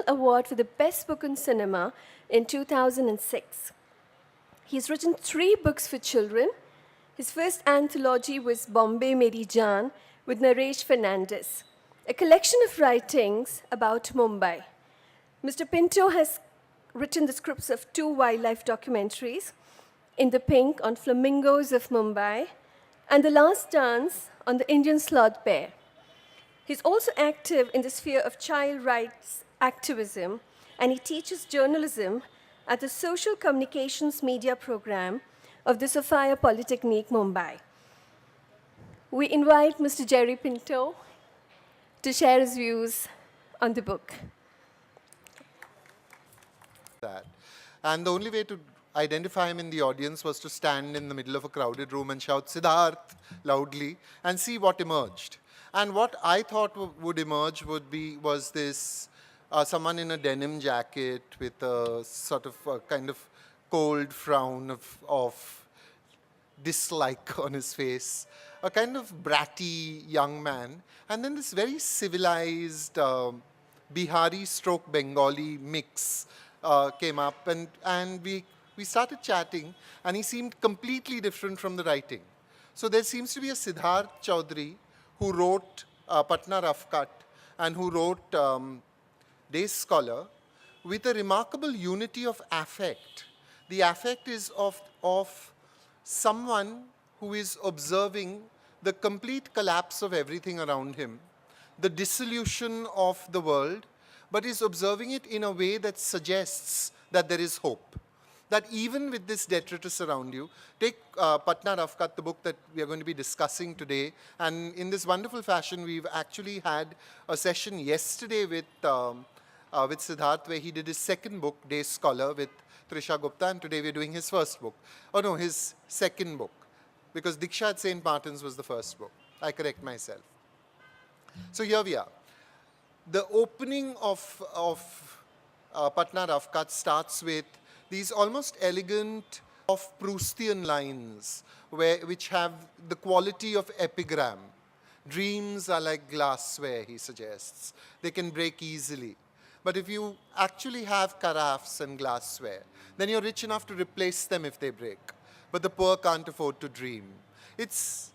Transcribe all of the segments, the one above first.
Award for the Best Book in Cinema in 2006. He's written 3 books for children. His first anthology was Bombay Meri Jaan with Naresh Fernandez, a collection of writings about Mumbai. Mr. Pinto has written the scripts of 2 wildlife documentaries, In the Pink on flamingos of Mumbai, and The Last Dance on the Indian sloth bear. He's also active in the sphere of child rights activism, and he teaches journalism at the Social Communications Media Program of the Sophia Polytechnic, Mumbai. We invite Mr. Jerry Pinto to share his views on the book. And the only way to identify him in the audience was to stand in the middle of a crowded room and shout Siddharth loudly and see what emerged. And what I thought would emerge was this someone in a denim jacket with a sort of a kind of cold frown of dislike on his face, a kind of bratty young man, and then this very civilized Bihari stroke Bengali mix came up, and we started chatting, and he seemed completely different from the writing. So there seems to be a Siddharth Chowdhury who wrote Patna Roughcut and who wrote Day Scholar with a remarkable unity of affect. The affect is of someone who is observing the complete collapse of everything around him, the dissolution of the world, but is observing it in a way that suggests that there is hope. That even with this detritus around you, take Patna Roughcut, the book that we are going to be discussing today, and in this wonderful fashion, we've actually had a session yesterday with Siddharth, where he did his second book, Day Scholar, with Trisha Gupta, and today we're doing his first book. Oh no, his second book, because Diksha at St. Martin's was the first book. I correct myself. So here we are. The opening of Patna Roughcut starts with these almost elegant Proustian lines which have the quality of epigram. Dreams are like glassware, he suggests. They can break easily. But if you actually have carafes and glassware, then you're rich enough to replace them if they break. But the poor can't afford to dream. It's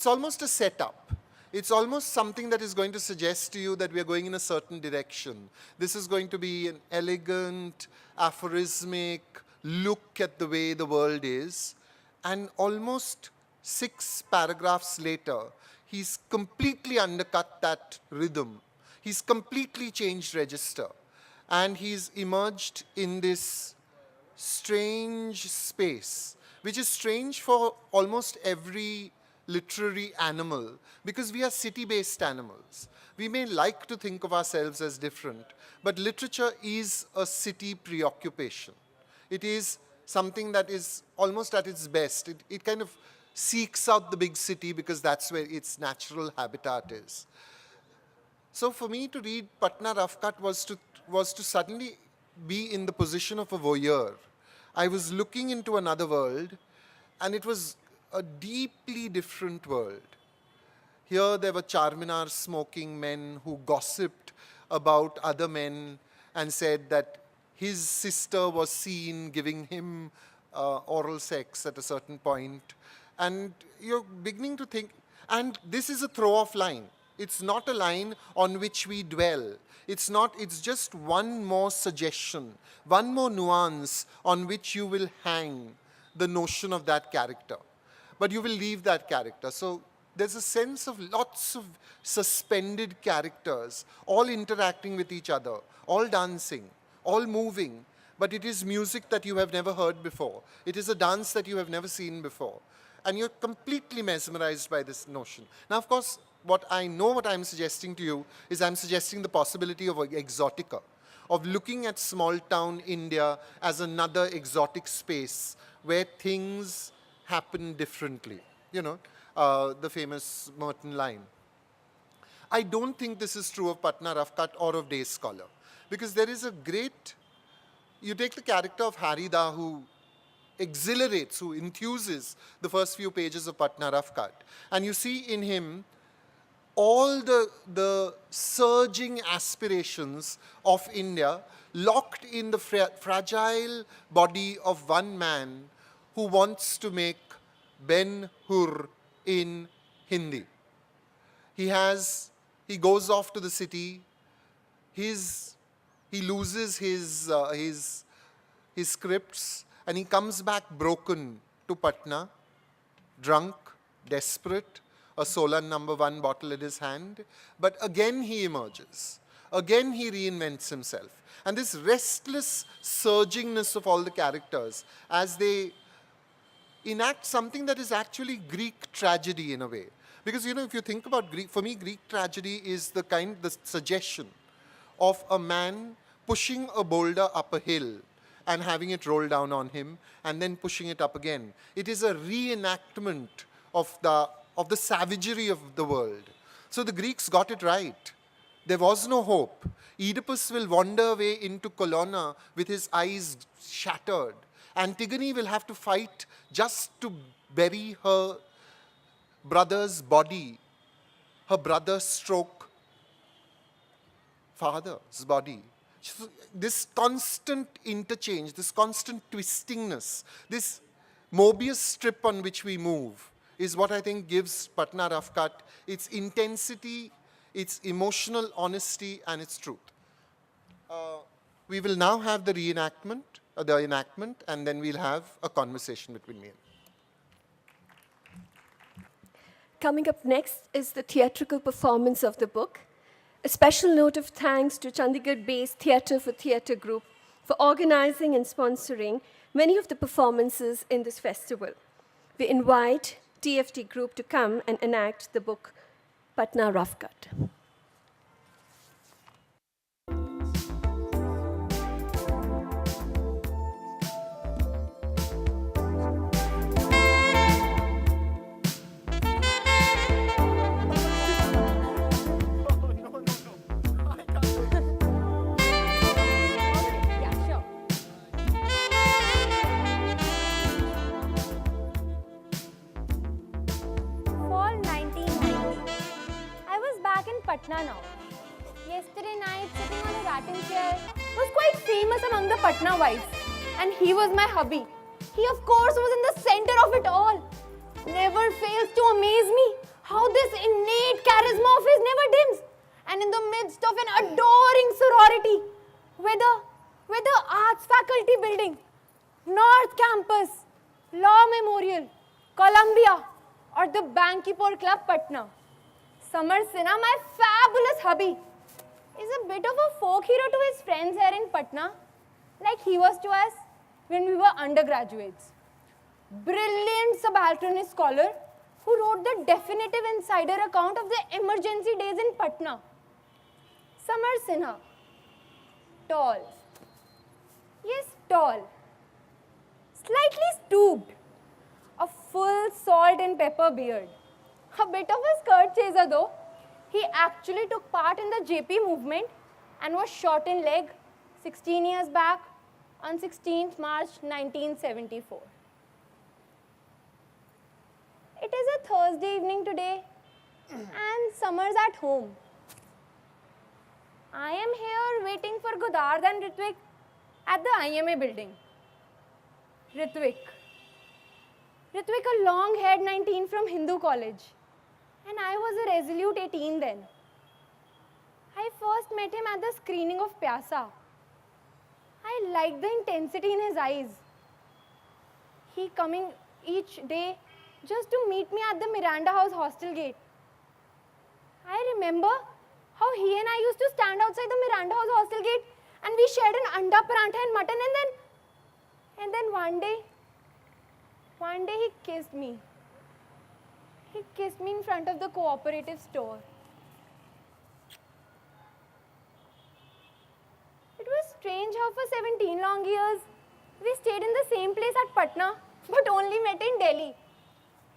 almost a setup. It's almost something that is going to suggest to you that we are going in a certain direction. This is going to be an elegant, aphorismic look at the way the world is. And almost 6 paragraphs later, he's completely undercut that rhythm. He's completely changed register. And he's emerged in this strange space, which is strange for almost every literary animal, because we are city-based animals. We may like to think of ourselves as different, but literature is a city preoccupation. It is something that is almost at its best. It kind of seeks out the big city because that's where its natural habitat is. So for me to read Patna Roughcut was to suddenly be in the position of a voyeur. I was looking into another world, and it was a deeply different world. Here there were Charminar smoking men who gossiped about other men and said that his sister was seen giving him oral sex at a certain point. And you're beginning to think, and this is a throw-off line. It's not a line on which we dwell. It's just one more suggestion, one more nuance on which you will hang the notion of that character. But you will leave that character. So there's a sense of lots of suspended characters, all interacting with each other, all dancing, all moving. But it is music that you have never heard before. It is a dance that you have never seen before. And you're completely mesmerized by this notion. Now, of course, what I'm suggesting to you is I'm suggesting the possibility of exotica, of looking at small-town India as another exotic space where things happen differently. You know, the famous Merton line. I don't think this is true of Patna Roughcut or of Day Scholar, because there is a great, you take the character of Harida who exhilarates, who enthuses the first few pages of Patna Roughcut, and you see in him all the surging aspirations of India locked in the fragile body of one man who wants to make Ben-Hur in Hindi. He goes off to the city, he loses his scripts, and he comes back broken to Patna, drunk, desperate, a Solan #1 bottle in his hand. But again he emerges. Again he reinvents himself. And this restless surgingness of all the characters as they enact something that is actually Greek tragedy in a way. Because, if you think about Greek, for me, Greek tragedy is the suggestion of a man pushing a boulder up a hill and having it roll down on him and then pushing it up again. It is a reenactment of the savagery of the world. So the Greeks got it right. There was no hope. Oedipus will wander away into Colonna with his eyes shattered. Antigone will have to fight just to bury her brother's body, her brother's stroke father's body. So this constant interchange, this constant twistingness, this Mobius strip on which we move is what I think gives Patna Roughcut its intensity, its emotional honesty, and its truth. We will now have the enactment, and then we'll have a conversation between me and you. Coming up next is the theatrical performance of the book. A special note of thanks to Chandigarh-based Theatre for Theatre Group for organizing and sponsoring many of the performances in this festival. We invite TFT Group to come and enact the book Patna Roughcut. Patna now. Yesterday night, sitting on a rattan chair, was quite famous among the Patna wives. And he was my hubby. He, of course, was in the center of it all. Never fails to amaze me how this innate charisma of his never dims. And in the midst of an adoring sorority, whether Arts Faculty Building, North Campus, Law Memorial, Columbia, or the Bankipur Club, Patna, Samar Sinha, my fabulous hubby, is a bit of a folk hero to his friends here in Patna, like he was to us when we were undergraduates. Brilliant subalternist scholar who wrote the definitive insider account of the emergency days in Patna. Samar Sinha, tall. Yes, tall. Slightly stooped. A full salt and pepper beard. A bit of a skirt chaser though. He actually took part in the JP movement and was shot in leg 16 years back on 16th March 1974. It is a Thursday evening today and Samar's at home. I am here waiting for Godard and Ritvik at the IMA building. Ritvik, a long-haired 19 from Hindu college. And I was a resolute 18 then. I first met him at the screening of Pyasa. I liked the intensity in his eyes. He coming each day just to meet me at the Miranda House hostel gate. I remember how he and I used to stand outside the Miranda House hostel gate and we shared an anda parantha and mutton, and then one day he kissed me. He kissed me in front of the cooperative store. It was strange how for 17 long years, we stayed in the same place at Patna, but only met in Delhi.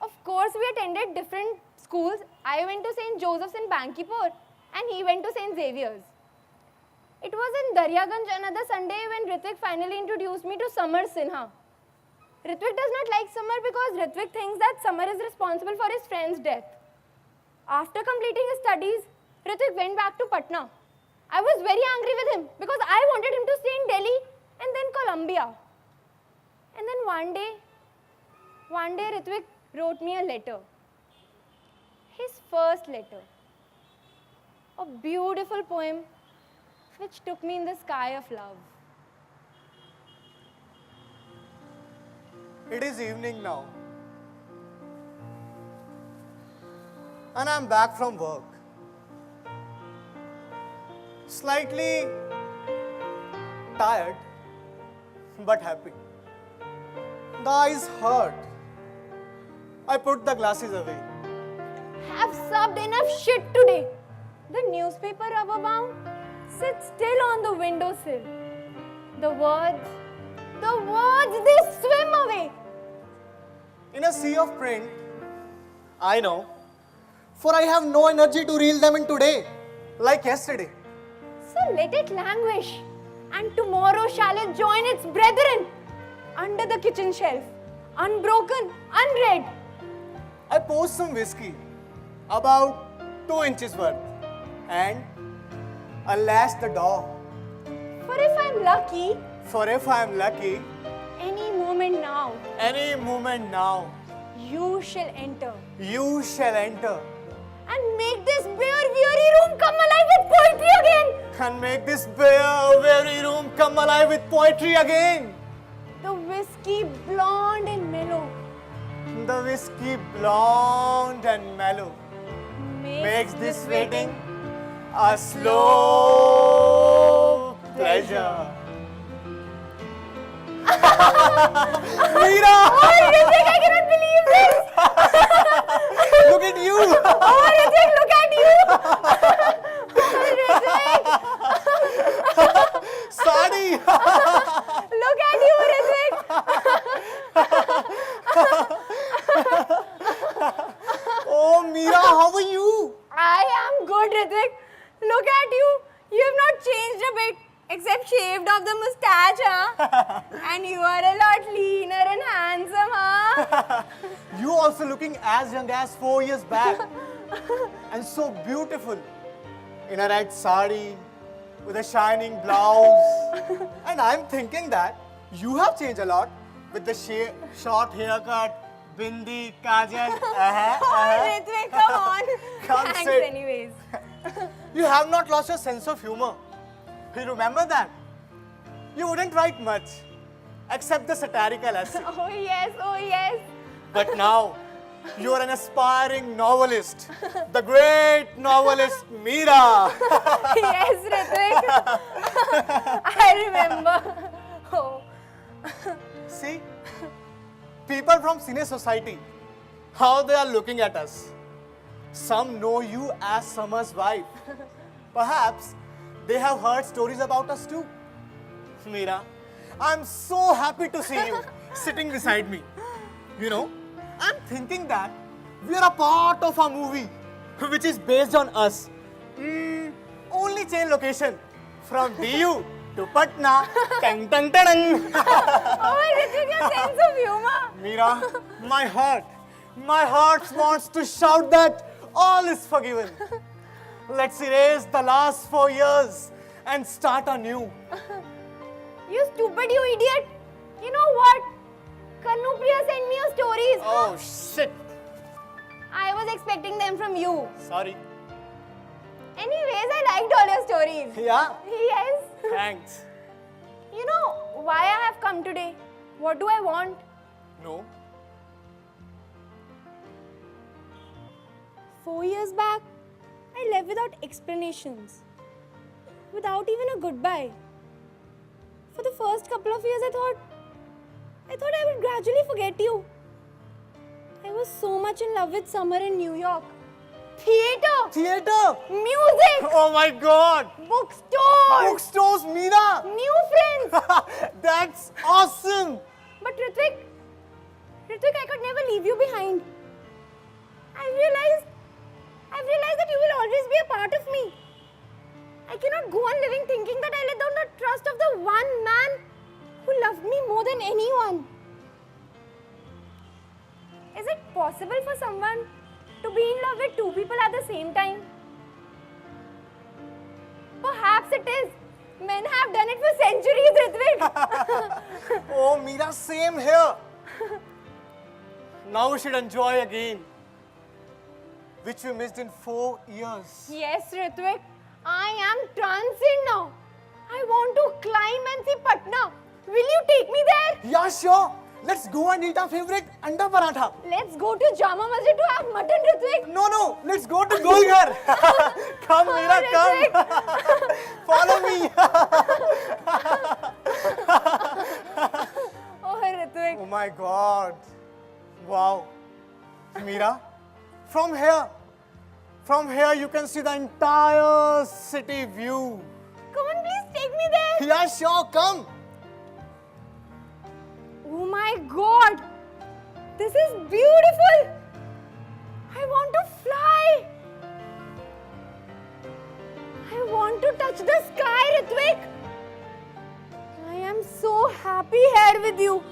Of course, we attended different schools. I went to St. Joseph's in Bankipur, and he went to St. Xavier's. It was in Daryaganj another Sunday when Ritvik finally introduced me to Samar Sinha. Ritvik does not like Samar because Ritvik thinks that Samar is responsible for his friend's death. After completing his studies, Ritvik went back to Patna. I was very angry with him because I wanted him to stay in Delhi and then Columbia. And then one day Ritvik wrote me a letter. His first letter. A beautiful poem which took me in the sky of love. It is evening now. And I'm back from work. Slightly tired, but happy. The eyes hurt. I put the glasses away. Have subbed enough shit today. The newspaper rubber bound sits still on the windowsill. The words, they swim away. In a sea of print, I know, for I have no energy to reel them in today, like yesterday. So let it languish, and tomorrow shall it join its brethren under the kitchen shelf, unbroken, unread. I poured some whiskey, about 2 inches worth, and alas the door. For if I'm lucky, any moment now, you shall enter and make this bare, weary room come alive with poetry again. The whiskey blonde and mellow makes this waiting a slow pleasure. Meera! Oh, Ritvik, I cannot believe this! Look at you! Oh, Ritvik, look at you! Oh, Ritvik! Sadi! Look at you, Ritvik! Oh, Meera, how are you? I am good, Ritvik. Look at you. You have not changed a bit, except shaved off the moustache, huh? And you are a lot leaner and handsome, huh? You also looking as young as 4 years back. And so beautiful. In a red sari, with a shining blouse. And I'm thinking that you have changed a lot with the short haircut, bindi, kajal. Oh, Ritvik, come on. Come Thanks sit. anyways. You have not lost your sense of humor. You remember that? You wouldn't write much, except the satirical essay. Oh, yes, oh, yes. But now, you are an aspiring novelist. The great novelist, Meera. Yes, Ritvik. I remember. Oh. See, people from Cine Society, how they are looking at us. Some know you as Summer's wife. Perhaps they have heard stories about us too. Meera, I'm so happy to see you sitting beside me. You know, I'm thinking that we are a part of a movie which is based on us. Only change location from DU to Patna. Tang, tang, tang. Oh, Ritvik, your sense of humor. Meera, my heart wants to shout that all is forgiven. Let's erase the last 4 years and start anew. You stupid, you idiot. You know what? Kanupriya sent me your stories. Oh, shit. I was expecting them from you. Sorry. Anyways, I liked all your stories. Yeah? Yes. Thanks. You know why I have come today? What do I want? No. 4 years back, I left without explanations. Without even a goodbye. For the first couple of years, I thought I would gradually forget you. I was so much in love with summer in New York. Theater! Music! Oh my God! Bookstores! Bookstores, Meera! New friends! That's awesome! But Ritvik, I could never leave you behind. I've realized that you will always be a part of me. I cannot go on living thinking that I let down the trust of the one man who loved me more than anyone. Is it possible for someone to be in love with two people at the same time? Perhaps it is. Men have done it for centuries, Ritvik. Oh, Meera, same here. Now we should enjoy again, which we missed in 4 years. Yes, Ritvik. I am transient now. I want to climb and see Patna. Will you take me there? Yeah, sure. Let's go and eat our favorite anda paratha. Let's go to Jama Masjid to have mutton, Ritvik. No, let's go to Golghar. Come, Meera, come. Follow me. Oh, Ritvik. Oh my God. Wow. Meera, from here you can see the entire city view. Come on, please take me there. Yeah, sure, come. Oh my God. This is beautiful. I want to fly. I want to touch the sky, Ritvik. I am so happy here with you.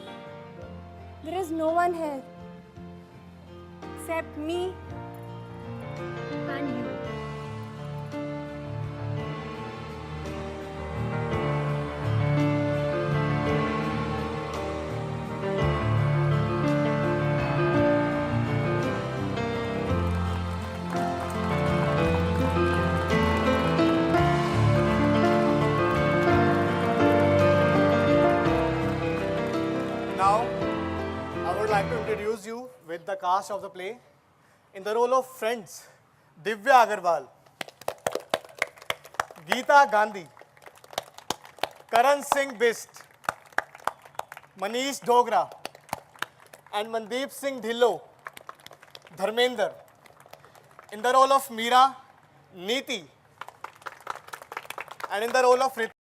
There is no one here except me and you. Now, I would like to introduce you with the cast of the play. In the role of friends, Divya Agarwal, Geeta Gandhi, Karan Singh Bist, Manish Dogra, and Mandeep Singh Dhillo, Dharmender. In the role of Meera, Neeti, and in the role of